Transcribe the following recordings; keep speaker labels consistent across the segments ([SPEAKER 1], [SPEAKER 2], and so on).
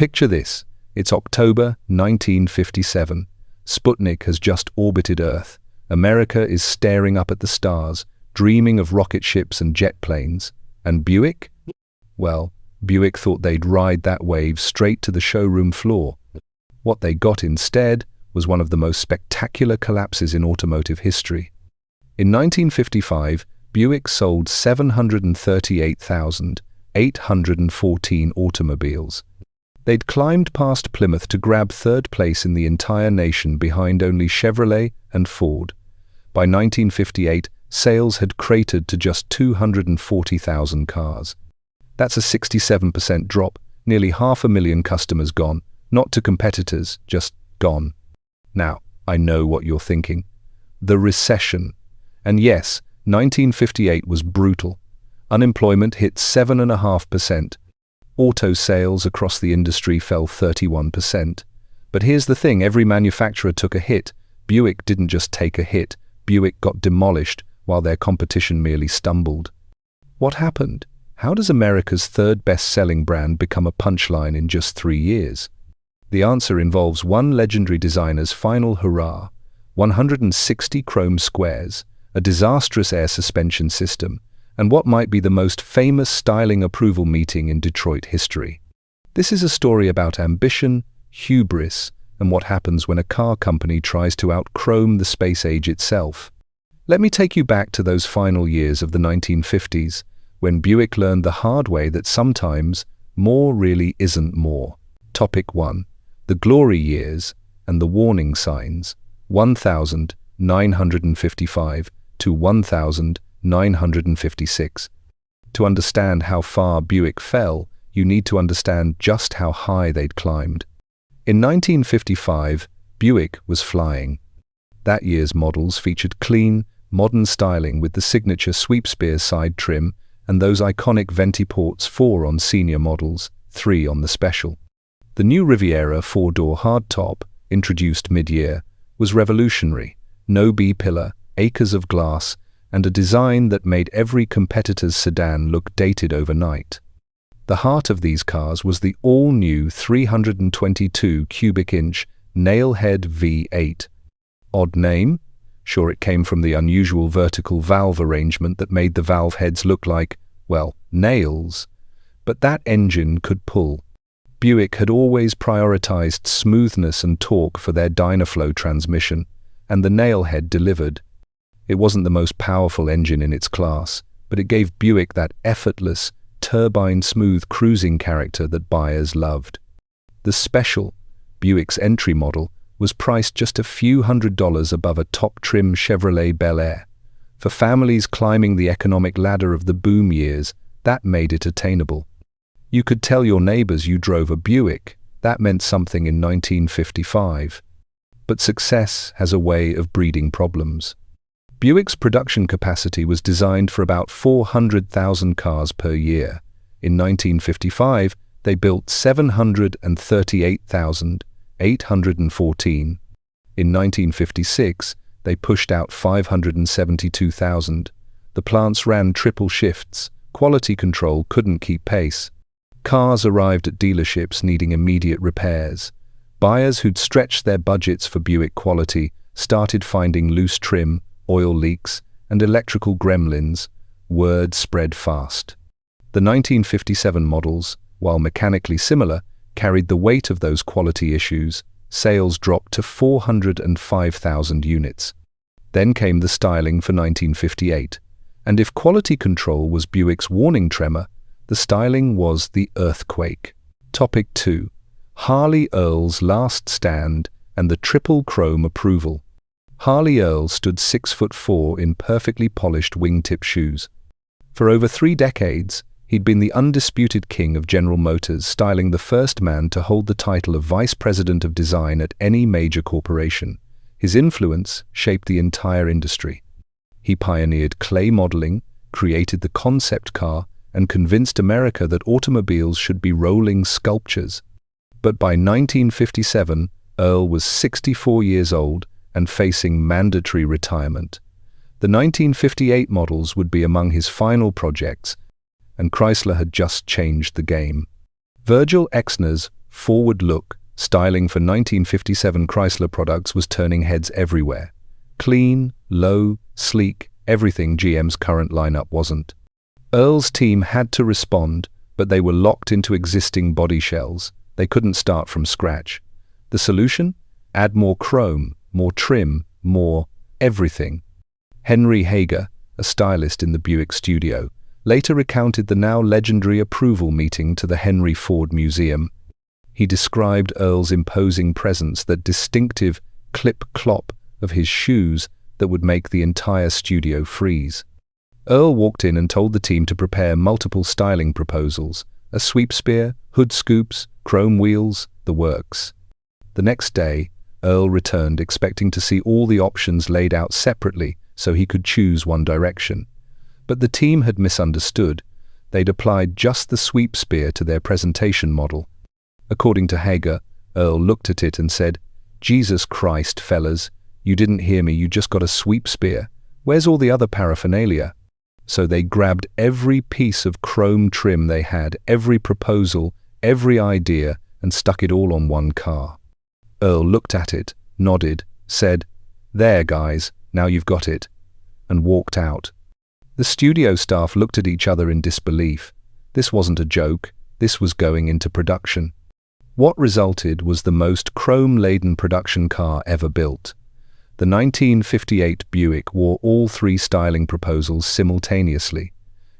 [SPEAKER 1] Picture this. It's October 1957. Sputnik has just orbited Earth. America is staring up at the stars, dreaming of rocket ships and jet planes. And Buick? Well, Buick thought they'd ride that wave straight to the showroom floor. What they got instead was one of the most spectacular collapses in automotive history. In 1955, Buick sold 738,814 automobiles. They'd climbed past Plymouth to grab third place in the entire nation behind only Chevrolet and Ford. By 1958, sales had cratered to just 240,000 cars. That's a 67% drop, nearly 500,000 customers gone, not to competitors, just gone. Now, I know what you're thinking. The recession. And yes, 1958 was brutal. Unemployment hit 7.5%. Auto sales across the industry fell 31%. But here's the thing, every manufacturer took a hit. Buick didn't just take a hit, Buick got demolished while their competition merely stumbled. What happened? How does America's third best-selling brand become a punchline in just 3 years? The answer involves one legendary designer's final hurrah, 160 chrome squares, a disastrous air suspension system, and what might be the most famous styling approval meeting in Detroit history. This is a story about ambition, hubris, and what happens when a car company tries to out-chrome the space age itself. Let me take you back to those final years of the 1950s, when Buick learned the hard way that sometimes more really isn't more. Topic 1. The glory years and the warning signs, 1955 to 1956. To understand how far Buick fell, you need to understand just how high they'd climbed. In 1955, Buick was flying. That year's models featured clean, modern styling with the signature sweep spear side trim and those iconic venti ports, 4 on senior models, 3 on the special. The new Riviera 4-door hardtop, introduced mid-year, was revolutionary. No B-pillar, acres of glass, and a design that made every competitor's sedan look dated overnight. The heart of these cars was the all-new 322 cubic inch Nailhead V8. Odd name? Sure, it came from the unusual vertical valve arrangement that made the valve heads look like, well, nails. But that engine could pull. Buick had always prioritized smoothness and torque for their Dynaflow transmission, and the Nailhead delivered. It wasn't the most powerful engine in its class, but it gave Buick that effortless, turbine-smooth cruising character that buyers loved. The Special, Buick's entry model, was priced just a few $100s above a top-trim Chevrolet Bel Air. For families climbing the economic ladder of the boom years, that made it attainable. You could tell your neighbors you drove a Buick. That meant something in 1955. But success has a way of breeding problems. Buick's production capacity was designed for about 400,000 cars per year. In 1955, they built 738,814. In 1956, they pushed out 572,000. The plants ran triple shifts. Quality control couldn't keep pace. Cars arrived at dealerships needing immediate repairs. Buyers who'd stretched their budgets for Buick quality started finding loose trim, oil leaks, and electrical gremlins. Word spread fast. The 1957 models, while mechanically similar, carried the weight of those quality issues. Sales dropped to 405,000 units. Then came the styling for 1958. And if quality control was Buick's warning tremor, the styling was the earthquake. Topic 2. Harley Earl's last stand and the triple chrome approval. Harley Earl stood 6'4" in perfectly polished wingtip shoes. For over 3 decades, he'd been the undisputed king of General Motors, styling the first man to hold the title of Vice President of Design at any major corporation. His influence shaped the entire industry. He pioneered clay modeling, created the concept car, and convinced America that automobiles should be rolling sculptures. But by 1957, Earl was 64 years old and facing mandatory retirement. The 1958 models would be among his final projects, and Chrysler had just changed the game. Virgil Exner's forward look, styling for 1957 Chrysler products was turning heads everywhere. Clean, low, sleek, everything GM's current lineup wasn't. Earl's team had to respond, but they were locked into existing body shells. They couldn't start from scratch. The solution? Add more chrome, more trim, more everything. Henry Hager, a stylist in the Buick studio, later recounted the now legendary approval meeting to the Henry Ford Museum. He described Earl's imposing presence, that distinctive clip-clop of his shoes that would make the entire studio freeze. Earl walked in and told the team to prepare multiple styling proposals: a sweep spear, hood scoops, chrome wheels, the works. The next day, Earl returned expecting to see all the options laid out separately so he could choose one direction. But the team had misunderstood. They'd applied just the sweep spear to their presentation model. According to Hager, Earl looked at it and said, "Jesus Christ, fellas, you didn't hear me, you just got a sweep spear. Where's all the other paraphernalia?" So they grabbed every piece of chrome trim they had, every proposal, every idea, and stuck it all on one car. Earl looked at it, nodded, said, "There, guys, now you've got it," and walked out. The studio staff looked at each other in disbelief. This wasn't a joke, this was going into production. What resulted was the most chrome-laden production car ever built. The 1958 Buick wore all three styling proposals simultaneously.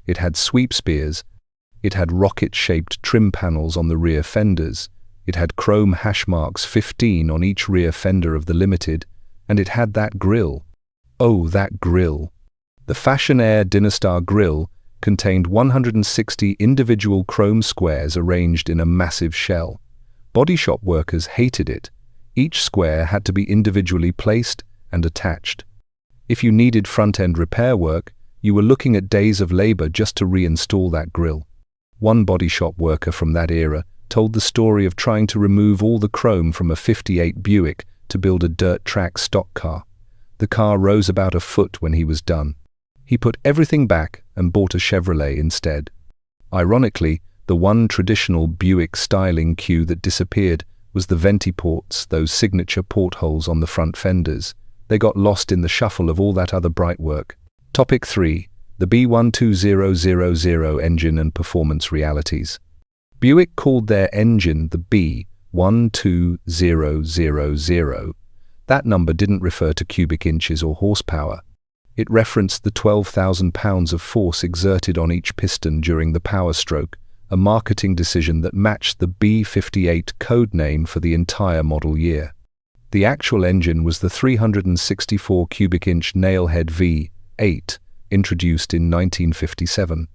[SPEAKER 1] It had sweep spears, it had rocket-shaped trim panels on the rear fenders, it had chrome hash marks 15 on each rear fender of the Limited, and it had that grille. Oh, that grille. The Fashion Air Dynastar grille contained 160 individual chrome squares arranged in a massive shell. Body shop workers hated it. Each square had to be individually placed and attached. If you needed front-end repair work, you were looking at days of labor just to reinstall that grille. One body shop worker from that era told the story of trying to remove all the chrome from a '58 Buick to build a dirt track stock car. The car rose about a foot when he was done. He put everything back and bought a Chevrolet instead. Ironically, the one traditional Buick styling cue that disappeared was the venti ports, those signature portholes on the front fenders. They got lost in the shuffle of all that other bright work. Topic 3. The B12000 engine and performance realities. Buick called their engine the B12000. That number didn't refer to cubic inches or horsepower. It referenced the 12,000 pounds of force exerted on each piston during the power stroke, a marketing decision that matched the B58 code name for the entire model year. The actual engine was the 364 cubic inch nailhead V8, introduced in 1957.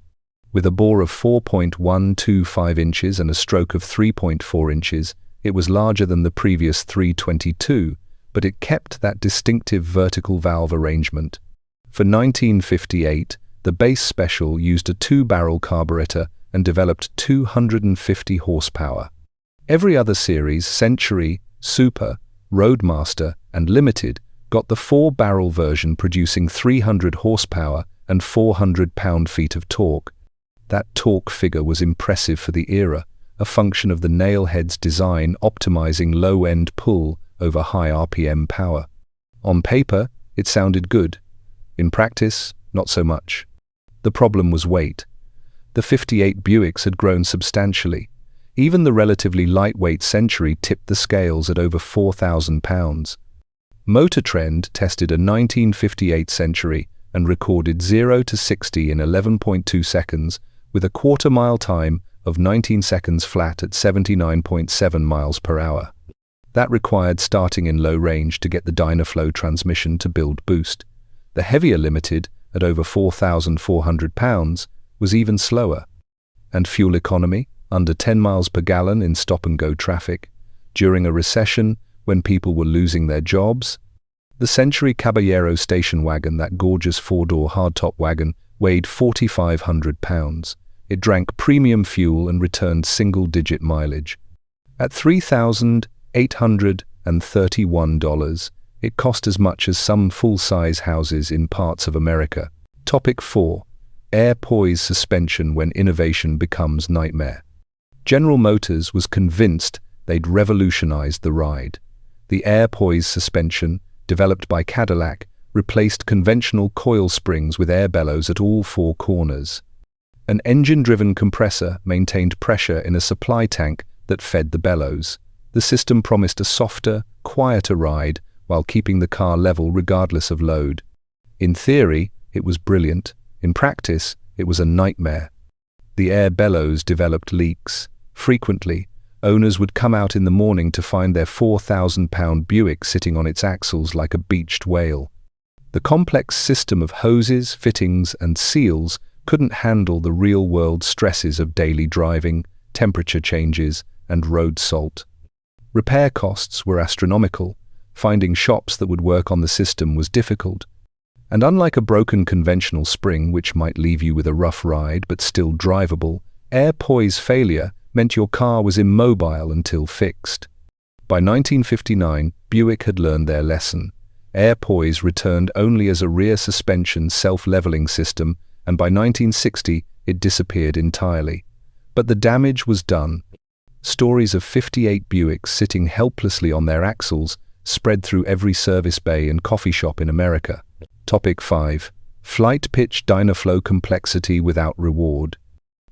[SPEAKER 1] With a bore of 4.125 inches and a stroke of 3.4 inches, it was larger than the previous 322, but it kept that distinctive vertical valve arrangement. For 1958, the base special used a 2-barrel carburetor and developed 250 horsepower. Every other series, Century, Super, Roadmaster, and Limited, got the 4-barrel version producing 300 horsepower and 400 pound-feet of torque. That torque figure was impressive for the era, a function of the nailhead's design optimizing low-end pull over high RPM power. On paper, it sounded good. In practice, not so much. The problem was weight. The '58 Buicks had grown substantially. Even the relatively lightweight Century tipped the scales at over 4,000 pounds. Motor Trend tested a 1958 Century and recorded 0 to 60 in 11.2 seconds with a quarter-mile time of 19 seconds flat at 79.7 miles per hour. That required starting in low range to get the Dynaflow transmission to build boost. The heavier Limited, at over 4,400 pounds, was even slower. And fuel economy, under 10 miles per gallon in stop-and-go traffic, during a recession when people were losing their jobs. The Century Caballero station wagon, that gorgeous 4-door hardtop wagon, weighed 4,500 pounds. It drank premium fuel and returned single-digit mileage. At $3,831, it cost as much as some full-size houses in parts of America. Topic 4. Air poise suspension when innovation becomes nightmare. General Motors was convinced they'd revolutionized the ride. The air-poise suspension, developed by Cadillac, replaced conventional coil springs with air bellows at all four corners. An engine-driven compressor maintained pressure in a supply tank that fed the bellows. The system promised a softer, quieter ride while keeping the car level regardless of load. In theory, it was brilliant. In practice, it was a nightmare. The air bellows developed leaks. Frequently, owners would come out in the morning to find their 4,000-pound Buick sitting on its axles like a beached whale. The complex system of hoses, fittings, and seals couldn't handle the real-world stresses of daily driving, temperature changes, and road salt. Repair costs were astronomical. Finding shops that would work on the system was difficult. And unlike a broken conventional spring, which might leave you with a rough ride but still drivable, air poise failure meant your car was immobile until fixed. By 1959, Buick had learned their lesson. Air poise returned only as a rear suspension self-leveling system, and by 1960 it disappeared entirely. But the damage was done. Stories of 58 Buicks sitting helplessly on their axles spread through every service bay and coffee shop in America. Topic 5. Flight pitch Dynaflow complexity without reward.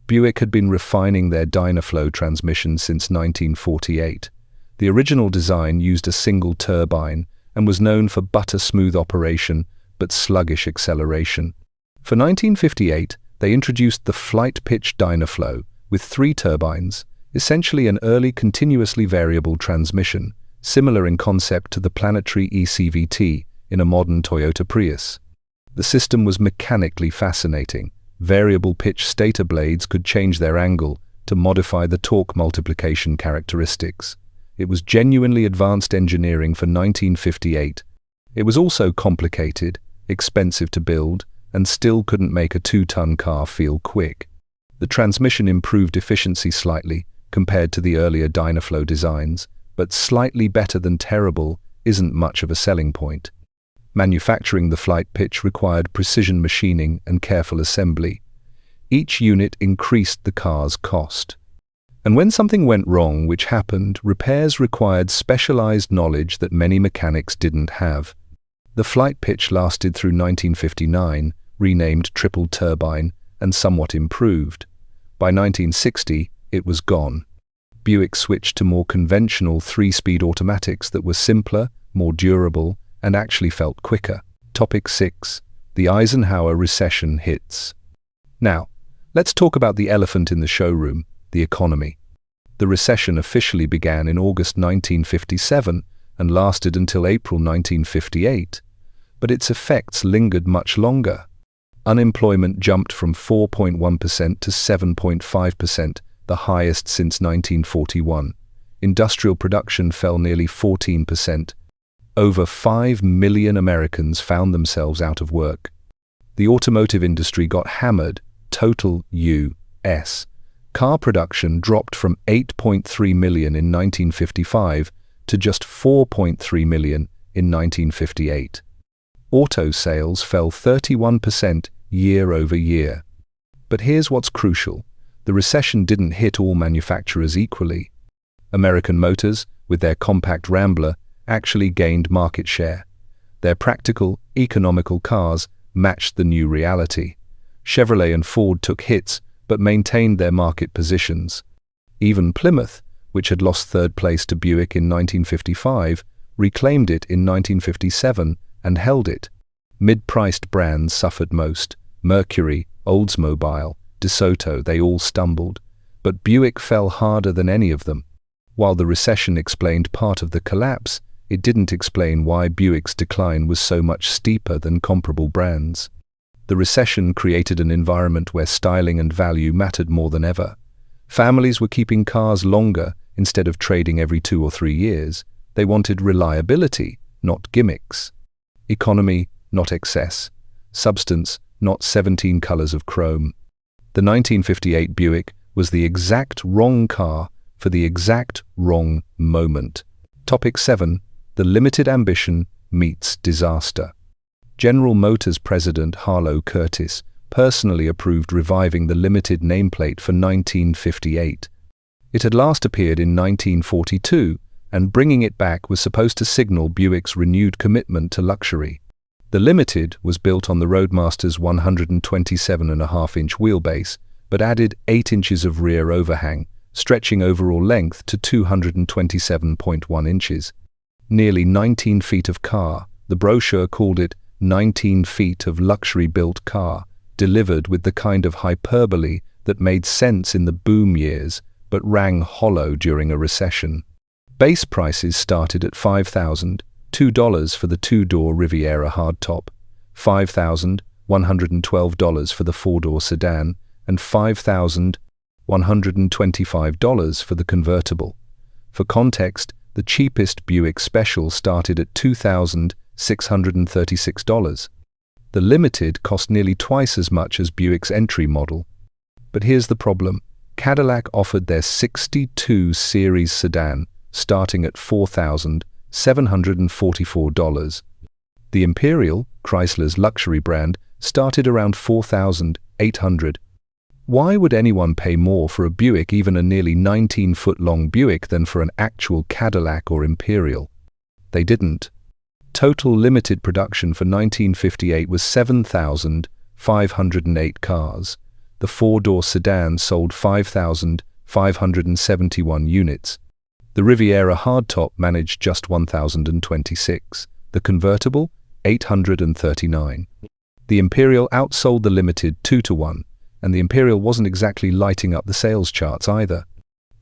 [SPEAKER 1] Buick had been refining their Dynaflow transmission since 1948. The original design used a single turbine and was known for butter-smooth operation but sluggish acceleration. For 1958, they introduced the flight pitch Dynaflow with 3 turbines, essentially an early continuously variable transmission, similar in concept to the planetary eCVT in a modern Toyota Prius. The system was mechanically fascinating. Variable pitch stator blades could change their angle to modify the torque multiplication characteristics. It was genuinely advanced engineering for 1958. It was also complicated, expensive to build, and still couldn't make a 2-ton car feel quick. The transmission improved efficiency slightly compared to the earlier Dynaflow designs, but slightly better than terrible isn't much of a selling point. Manufacturing the flight pitch required precision machining and careful assembly. Each unit increased the car's cost. And when something went wrong, which happened, repairs required specialized knowledge that many mechanics didn't have. The flight pitch lasted through 1959, renamed triple turbine, and somewhat improved. By 1960, it was gone. Buick switched to more conventional 3-speed automatics that were simpler, more durable, and actually felt quicker. Topic 6. The Eisenhower recession hits. Now, let's talk about the elephant in the showroom, the economy. The recession officially began in August 1957 and lasted until April 1958, but its effects lingered much longer. Unemployment jumped from 4.1% to 7.5%, the highest since 1941. Industrial production fell nearly 14%. Over 5 million Americans found themselves out of work. The automotive industry got hammered. Total U.S. car production dropped from 8.3 million in 1955 to just 4.3 million in 1958. Auto sales fell 31% year over year. But here's what's crucial. The recession didn't hit all manufacturers equally. American Motors, with their compact Rambler, actually gained market share. Their practical, economical cars matched the new reality. Chevrolet and Ford took hits but maintained their market positions. Even Plymouth, which had lost third place to Buick in 1955, reclaimed it in 1957 and held it. Mid-priced brands suffered most. Mercury, Oldsmobile, DeSoto, they all stumbled. But Buick fell harder than any of them. While the recession explained part of the collapse, it didn't explain why Buick's decline was so much steeper than comparable brands. The recession created an environment where styling and value mattered more than ever. Families were keeping cars longer instead of trading every 2 or 3 years. They wanted reliability, not gimmicks. Economy, not excess. Substance, not 17 colors of chrome. The 1958 Buick was the exact wrong car for the exact wrong moment. Topic 7. The limited ambition meets disaster. General Motors President Harlow Curtis personally approved reviving the limited nameplate for 1958. It had last appeared in 1942, and bringing it back was supposed to signal Buick's renewed commitment to luxury. The Limited was built on the Roadmaster's 127.5-inch wheelbase, but added 8 inches of rear overhang, stretching overall length to 227.1 inches. Nearly 19 feet of car, the brochure called it 19 feet of luxury-built car, delivered with the kind of hyperbole that made sense in the boom years, but rang hollow during a recession. Base prices started at $5,002 for the two-door Riviera hardtop, $5,112 for the four-door sedan, and $5,125 for the convertible. For context, the cheapest Buick Special started at $2,636. The Limited cost nearly twice as much as Buick's entry model. But here's the problem. Cadillac offered their 62 Series sedan, starting at $4,744. The Imperial, Chrysler's luxury brand, started around $4,800. Why would anyone pay more for a Buick, even a nearly 19-foot-long Buick, than for an actual Cadillac or Imperial? They didn't. Total limited production for 1958 was 7,508 cars. The four-door sedan sold 5,571 units. The Riviera hardtop managed just 1,026. The convertible, 839. The Imperial outsold the Limited 2-to-1, and the Imperial wasn't exactly lighting up the sales charts either.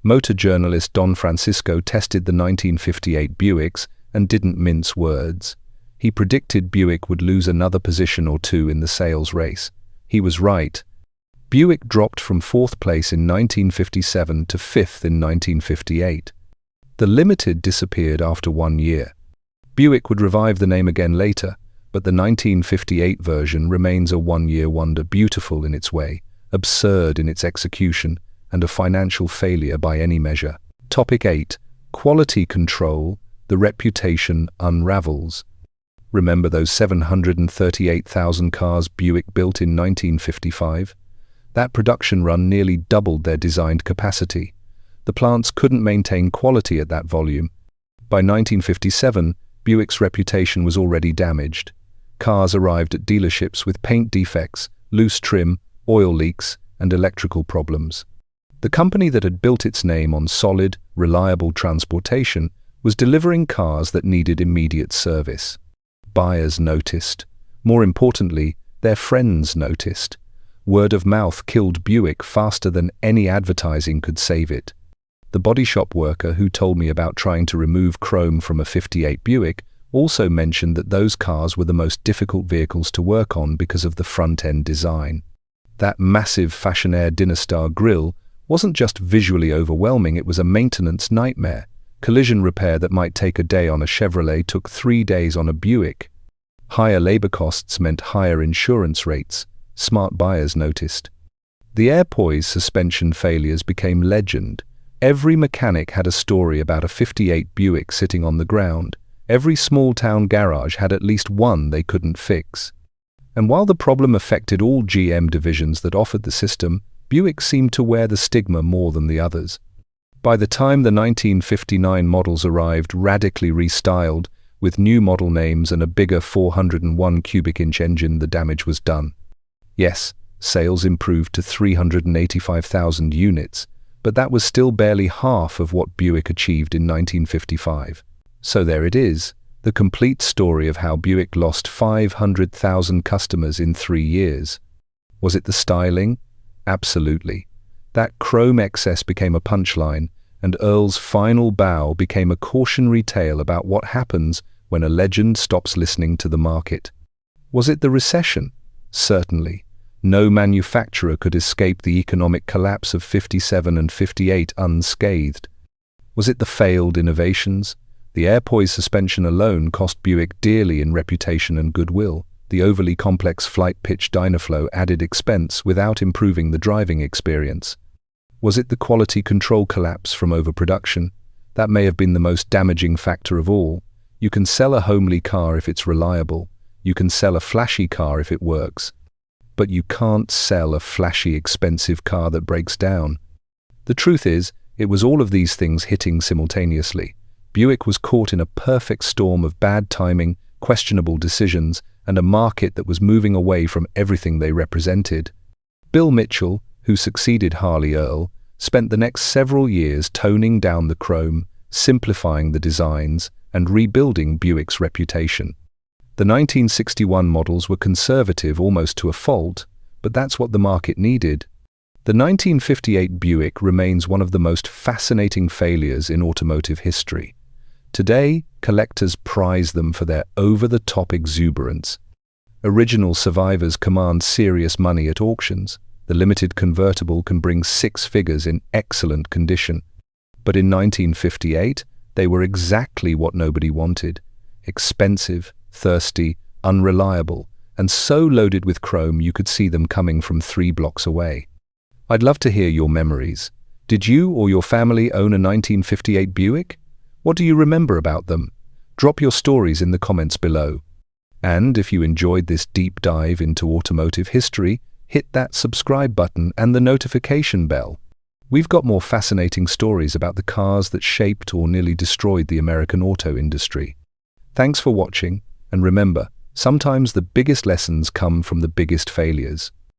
[SPEAKER 1] Motor journalist Don Francisco tested the 1958 Buicks and didn't mince words. He predicted Buick would lose another position or two in the sales race. He was right. Buick dropped from 4th place in 1957 to 5th in 1958. The Limited disappeared after 1 year. Buick would revive the name again later, but the 1958 version remains a one-year wonder, beautiful in its way, absurd in its execution, and a financial failure by any measure. Topic 8. Quality control. The reputation unravels. Remember those 738,000 cars Buick built in 1955? That production run nearly doubled their designed capacity. The plants couldn't maintain quality at that volume. By 1957, Buick's reputation was already damaged. Cars arrived at dealerships with paint defects, loose trim, oil leaks, and electrical problems. The company that had built its name on solid, reliable transportation was delivering cars that needed immediate service. Buyers noticed. More importantly, their friends noticed. Word of mouth killed Buick faster than any advertising could save it. The body shop worker who told me about trying to remove chrome from a '58 Buick also mentioned that those cars were the most difficult vehicles to work on because of the front-end design. That massive Fashionaire Dynastar grille wasn't just visually overwhelming, it was a maintenance nightmare. Collision repair that might take a day on a Chevrolet took 3 days on a Buick. Higher labor costs meant higher insurance rates. Smart buyers noticed. The airpoise suspension failures became legend. Every mechanic had a story about a '58 Buick sitting on the ground. Every small-town garage had at least one they couldn't fix. And while the problem affected all GM divisions that offered the system, Buick seemed to wear the stigma more than the others. By the time the 1959 models arrived, radically restyled, with new model names and a bigger 401 cubic inch engine, the damage was done. Yes, sales improved to 385,000 units, but that was still barely half of what Buick achieved in 1955. So there it is, the complete story of how Buick lost 500,000 customers in 3 years. Was it the styling? Absolutely. That chrome excess became a punchline, and Earl's final bow became a cautionary tale about what happens when a legend stops listening to the market. Was it the recession? Certainly. No manufacturer could escape the economic collapse of '57 and '58 unscathed. Was it the failed innovations? The airpoise suspension alone cost Buick dearly in reputation and goodwill. The overly complex flight pitch Dynaflow added expense without improving the driving experience. Was it the quality control collapse from overproduction? That may have been the most damaging factor of all. You can sell a homely car if it's reliable. You can sell a flashy car if it works. But you can't sell a flashy, expensive car that breaks down. The truth is, It was all of these things hitting simultaneously. Buick was caught in a perfect storm of bad timing, questionable decisions, and a market that was moving away from everything they represented. Bill Mitchell, who succeeded Harley Earl, spent the next several years toning down the chrome, simplifying the designs, and rebuilding Buick's reputation. The 1961 models were conservative almost to a fault, but that's what the market needed. The 1958 Buick remains one of the most fascinating failures in automotive history. Today, collectors prize them for their over-the-top exuberance. Original survivors command serious money at auctions. The limited convertible can bring six figures in excellent condition. But in 1958, they were exactly what nobody wanted. Expensive, thirsty, unreliable, and so loaded with chrome you could see them coming from 3 blocks away. I'd love to hear your memories. Did you or your family own a 1958 Buick? What do you remember about them? Drop your stories in the comments below. And if you enjoyed this deep dive into automotive history, hit that subscribe button and the notification bell. We've got more fascinating stories about the cars that shaped or nearly destroyed the American auto industry. Thanks for watching, and remember, sometimes the biggest lessons come from the biggest failures.